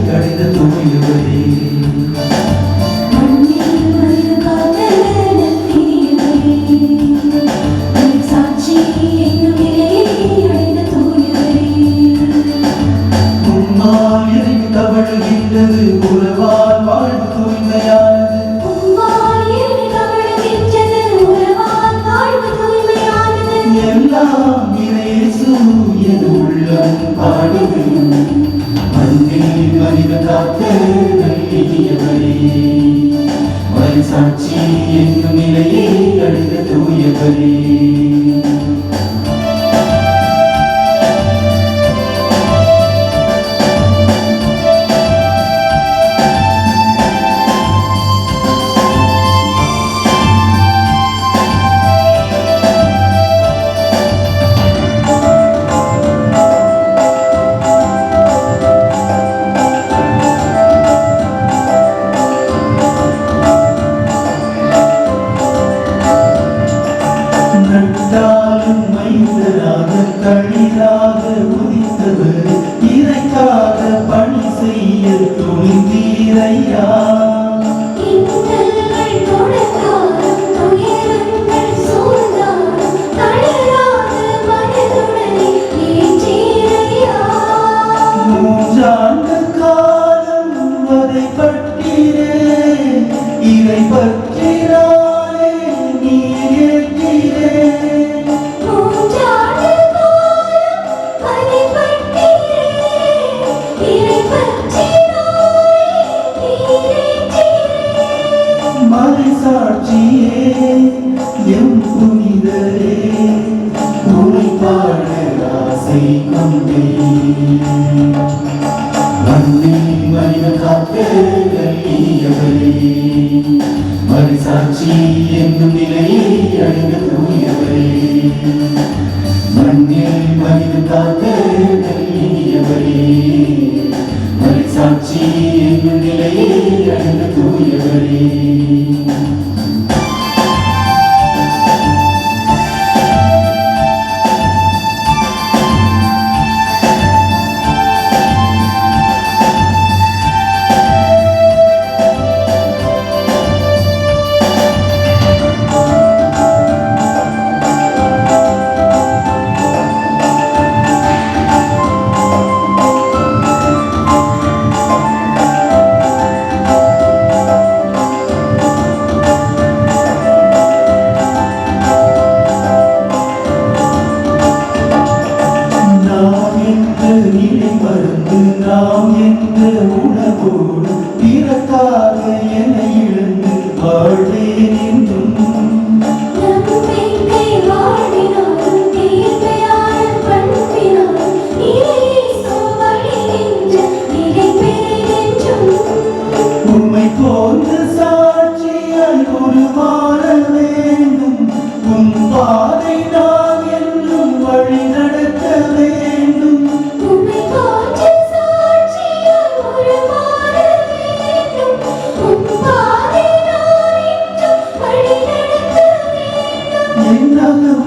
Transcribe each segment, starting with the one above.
கடித தூயவரே தவழுகின்றது உறவால் வாழ்வு தூய்மையானது எல்லாம் இயேசு என் உள்ளம் பாடுது மண்ணில் மனித காத்த நல்லியவரே மறுசாட்சி என்னும் நிலையை அடைந்த தூயவரே நட்டாலும் மைந்தராக கழிராக உதித்தவர் இறைக்காக பணி செய்ய துணிந்தீரையா மூன்றாண்டு காலம் அதை பற்றினே இறை பற்றினாலே நீரே மறைசாட்சியே எம் புனிதரே உமை பாட ஆசை கொண்டே மண்ணில் மனித காக்க நல்லியவரே மறைசாட்சி என்னும் நிலையை அடைந்த தூயவரே மண்ணில் மனித காக்க நல்லியவரே மறைசாட்சி என்னும் நிலையை அடைந்த தூயவரே நாம் என்ற உணவோடு பிறக்காக என இழந்து வாழ்வேன் என்றும் உம்மை போன்ற சாட்சியாய் ஒரு மாற வேண்டும் உன் பாதை நான் என்றும் வழி நடத்த வேண்டும்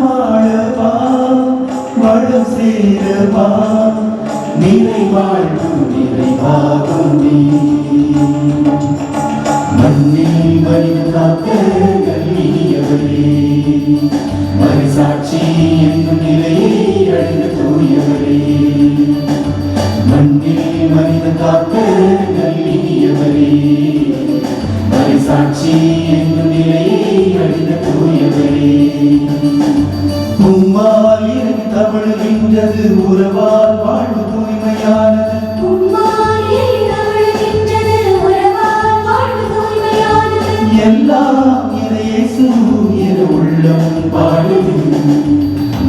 வாழவா வளம் சேரவா நிறைவாழ்வு நிறைவாகும் நீ மண்ணில் மனித காக்க நல்லியவரே மறைசாட்சி என்னும் நிலையை அடைந்த தூயவரே மண்ணில் மனித காக்க நல்லியவரே மறைசாட்சி என்னும் நிலையை அடைந்த தூயவரே உம்மால் எனக்கு தவழுகின்றது உறவால் வாழ்வு தூய்மையானது எல்லாம் இயேசு என் உள்ளம் பாடுது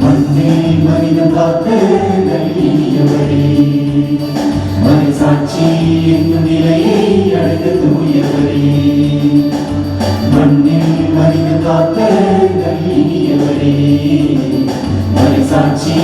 மண்ணில் மனிதன் காக்க நல்லியவரே மறைசாட்சி என்னும் நிலையை அடைந்த தூயவரே மண்ணில் மனிதன் காக்க நல்லியவரே மறைசாட்சி